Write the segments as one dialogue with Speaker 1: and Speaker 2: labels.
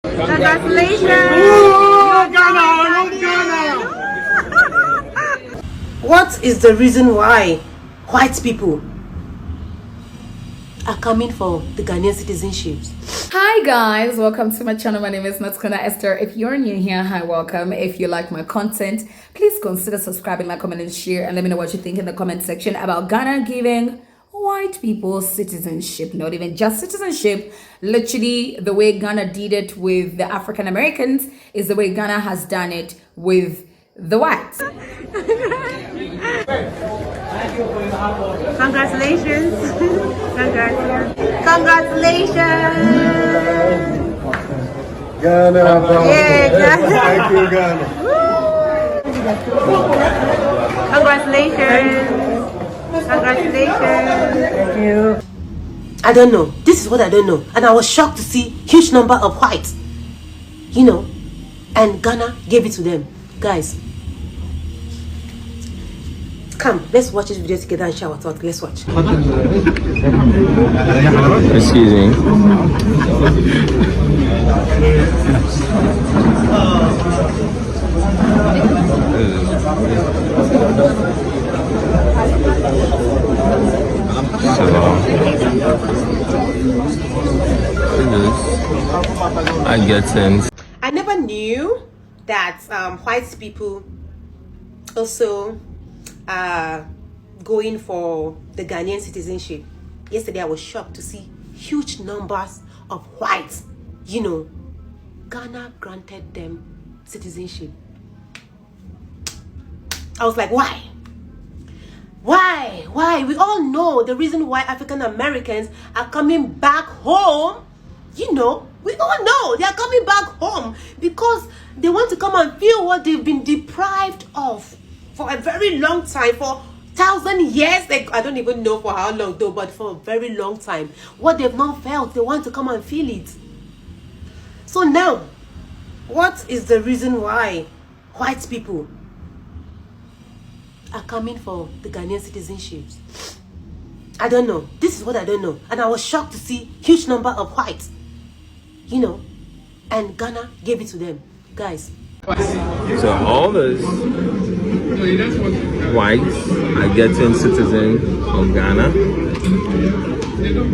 Speaker 1: Congratulations!
Speaker 2: Ghana! What is the reason why white people are coming for the Ghanaian citizenship?
Speaker 1: Hi guys, welcome to my channel. My name is Natskona Esther. If you're new here, hi, welcome. If you like my content, please consider subscribing, like, comment, and share, and let me know what you think in the comment section about Ghana giving white people citizenship. Not even just citizenship, literally the way Ghana did it with the African Americans is the way Ghana has done it with the whites. Congratulations. Congratulations.
Speaker 3: Ghana.
Speaker 1: Yeah, Ghana.
Speaker 3: Thank you, Ghana.
Speaker 1: Congratulations. Thank you.
Speaker 2: I don't know. This is what I don't know. And I was shocked to see huge number of whites, and Ghana gave it to them. Guys, come, let's watch this video together and share our thoughts. Let's watch.
Speaker 4: Excuse me. I get sense.
Speaker 2: I never knew that white people also are going for the Ghanaian citizenship. Yesterday I was shocked to see huge numbers of whites. Ghana granted them citizenship. I was like, why? Why? We all know the reason why African Americans are coming back home. We all know they are coming back home because they want to come and feel what they've been deprived of for a very long time, for 1,000 years. I don't even know for how long though, but for a very long time. What they've not felt, they want to come and feel it. So now, what is the reason why white people are coming for the Ghanaian citizenship? I don't know. This is what I don't know. And I was shocked to see huge number of whites, and Ghana gave it to them. Guys.
Speaker 4: So all those whites are getting citizens of Ghana.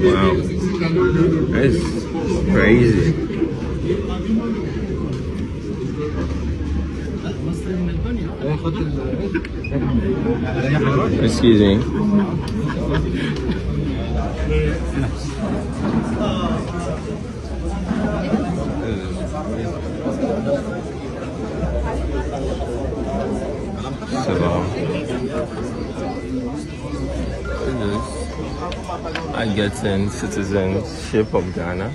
Speaker 4: Wow. That's crazy. Excuse me. I get in citizenship of Ghana.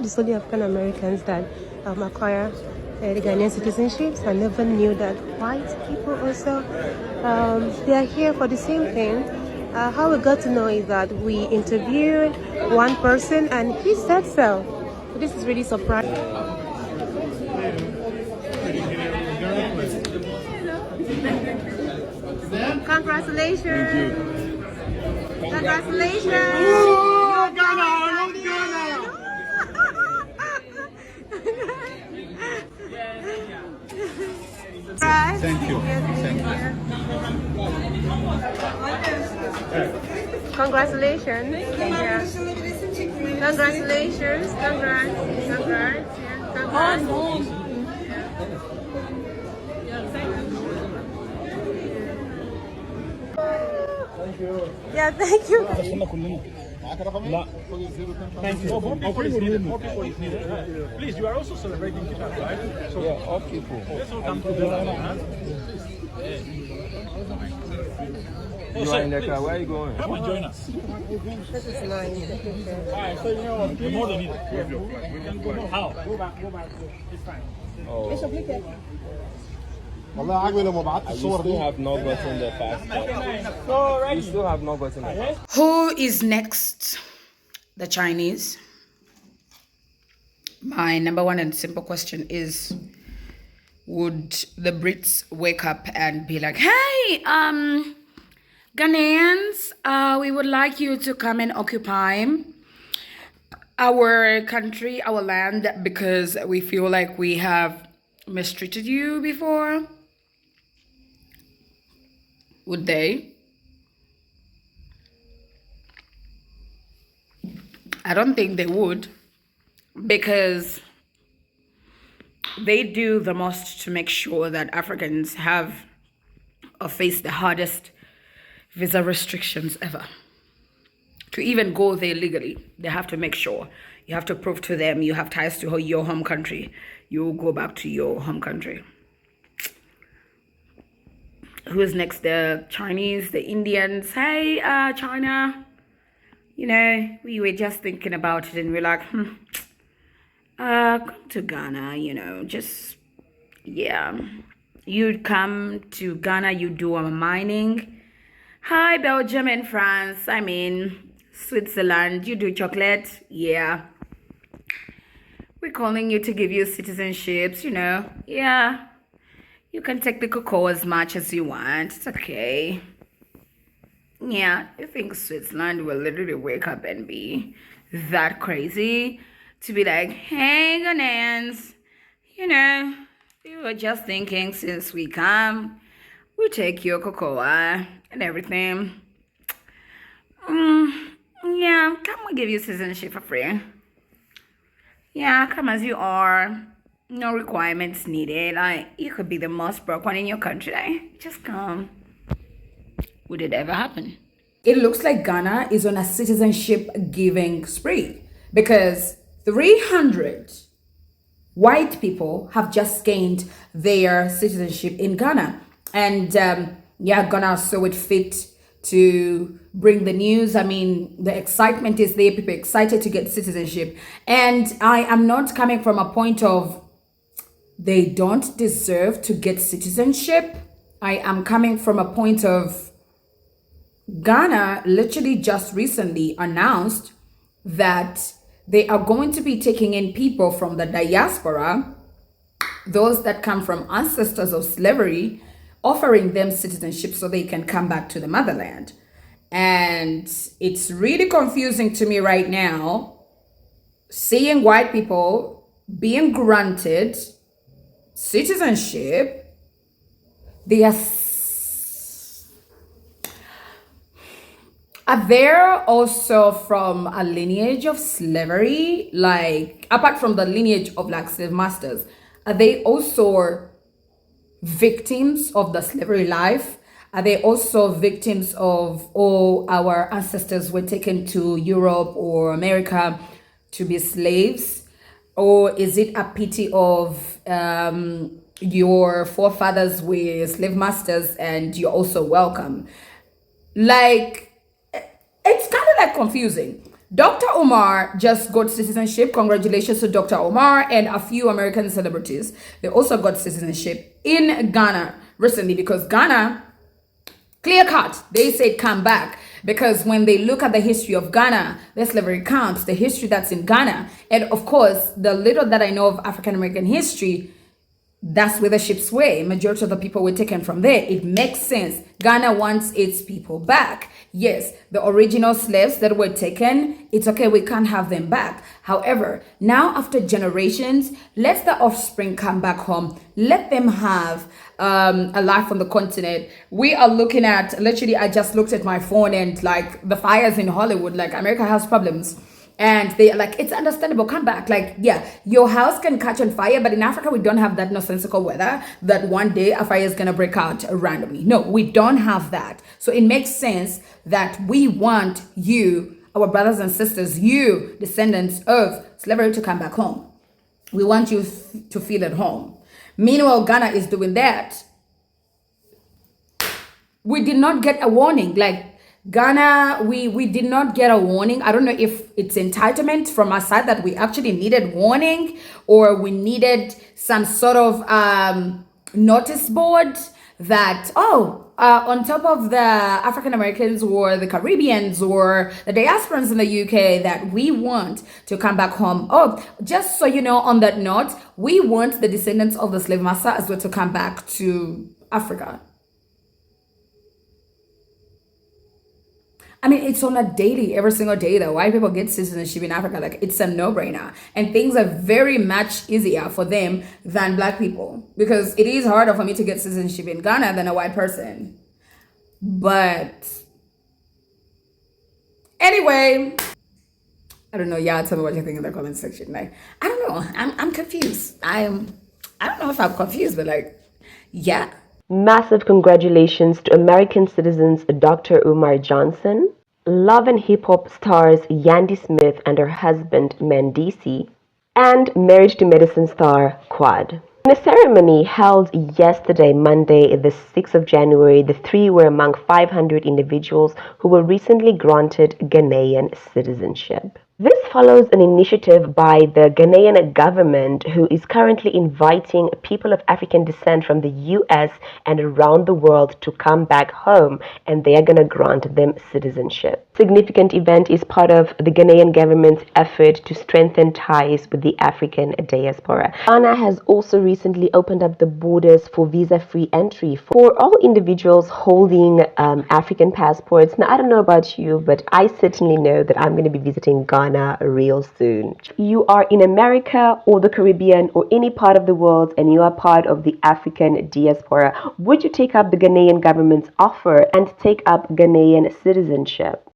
Speaker 2: It's only African Americans that acquire the Ghanaian citizenships. I never knew that white people also they are here for the same thing. How we got to know is that we interviewed one person and he said so. This is really surprising. Congratulations! Congratulations!
Speaker 3: Thank you.
Speaker 2: Congratulations. Yeah. Congratulations. Congrats. Yeah, thank you.
Speaker 3: Thank you. Please, you are also celebrating Kita, right? So,
Speaker 4: Yeah, all people.
Speaker 3: let's all come together.
Speaker 4: You are in the car. Where are you going?
Speaker 3: Come and join us.
Speaker 2: This is nice.
Speaker 3: Alright, so you know what? We're more than it. We can go. How? Go back. It's fine.
Speaker 4: Oh.
Speaker 3: والله عاجبني لما بعت
Speaker 4: You
Speaker 3: الصور
Speaker 4: still
Speaker 3: دي.
Speaker 4: have not gotten the passport. You still have not gotten the passport.
Speaker 1: Who is next? The Chinese. My number one and simple question is, would the Brits wake up and be like, hey, Ghanaians, we would like you to come and occupy our country, our land, because we feel like we have mistreated you before? Would they? I don't think they would, because they do the most to make sure that Africans have or face the hardest visa restrictions ever. To even go there legally, they have to make sure. You have to prove to them you have ties to your home country. You go back to your home country. Who's next? The Chinese, the Indians. Hey, China. You know, we were just thinking about it and we're like, come to Ghana, you know, just, yeah. You'd come to Ghana, you do a mining. Hi, Belgium and France. I mean, Switzerland, you do chocolate. Yeah. We're calling you to give you citizenships, you know. Yeah. You can take the cocoa as much as you want. It's okay. Yeah, I think Switzerland will literally wake up and be that crazy to be like, hey, Ghanaians, you know, we were just thinking since we come, we'll take your cocoa and everything. Yeah, come we'll give you citizenship for free. Yeah, come as you are. No requirements needed. Like, you could be the most broke one in your country. Like, just come. Would it ever happen? It looks like Ghana is on a citizenship giving spree because 300 white people have just gained their citizenship in Ghana. And yeah, Ghana saw it fit to bring the news. I mean, the excitement is there. People are excited to get citizenship. And I am not coming from a point of they don't deserve to get citizenship. I am coming from a point of Ghana literally just recently announced that they are going to be taking in people from the diaspora, those that come from ancestors of slavery, offering them citizenship so they can come back to the motherland. And it's really confusing to me right now seeing white people being granted citizenship. Are they also from a lineage of slavery? Like, apart from the lineage of like slave masters, are they also victims of the slavery life? Are they also victims of, oh, our ancestors were taken to Europe or America to be slaves? Or is it a pity of your forefathers were slave masters and you're also welcome? Like, it's kind of like confusing. Dr. Omar just got citizenship. Congratulations to Dr. Omar and a few American celebrities. They also got citizenship in Ghana recently because Ghana, clear cut, they said come back. Because when they look at the history of Ghana, the slavery counts, the history that's in Ghana. And of course, the little that I know of African American history, that's where the ships were. Majority of the people were taken from there. It makes sense. Ghana wants its people back. Yes, the original slaves that were taken, it's okay, we can't have them back. However, now after generations, let the offspring come back home. Let them have a life on the continent. We are looking at, literally, I just looked at my phone and like the fires in Hollywood, like America has problems. And they are like, it's understandable, come back. Like, yeah, your house can catch on fire, but in Africa, we don't have that nonsensical weather that one day a fire is going to break out randomly. No, we don't have that. So it makes sense that we want you, our brothers and sisters, you, descendants of slavery, to come back home. We want you to feel at home. Meanwhile, Ghana is doing that. We did not get a warning. Like, Ghana, we did not get a warning. I don't know if it's entitlement from our side that we actually needed warning or we needed some sort of notice board that, on top of the African Americans or the Caribbeans or the diasporans in the UK that we want to come back home. Oh, just so you know, on that note, we want the descendants of the slave master as well to come back to Africa. I mean, it's on a daily, every single day that white people get citizenship in Africa. Like, it's a no-brainer. And things are very much easier for them than black people. Because it is harder for me to get citizenship in Ghana than a white person. But anyway, I don't know. Y'all tell me what you think in the comment section. Like, I don't know. I'm confused. I don't know if I'm confused, but like, yeah.
Speaker 5: Massive congratulations to American citizens Dr. Umar Johnson, Love and Hip Hop stars Yandy Smith and her husband Mandisi, and Marriage to Medicine star Quad. In a ceremony held yesterday, Monday, the 6th of January, the three were among 500 individuals who were recently granted Ghanaian citizenship. This follows an initiative by the Ghanaian government, who is currently inviting people of African descent from the US and around the world to come back home, and they are going to grant them citizenship. Significant event is part of the Ghanaian government's effort to strengthen ties with the African diaspora. Ghana has also recently opened up the borders for visa-free entry for all individuals holding African passports. Now, I don't know about you, but I certainly know that I'm going to be visiting Ghana real soon. You are in America or the Caribbean or any part of the world and you are part of the African diaspora, would you take up the Ghanaian government's offer and take up Ghanaian citizenship?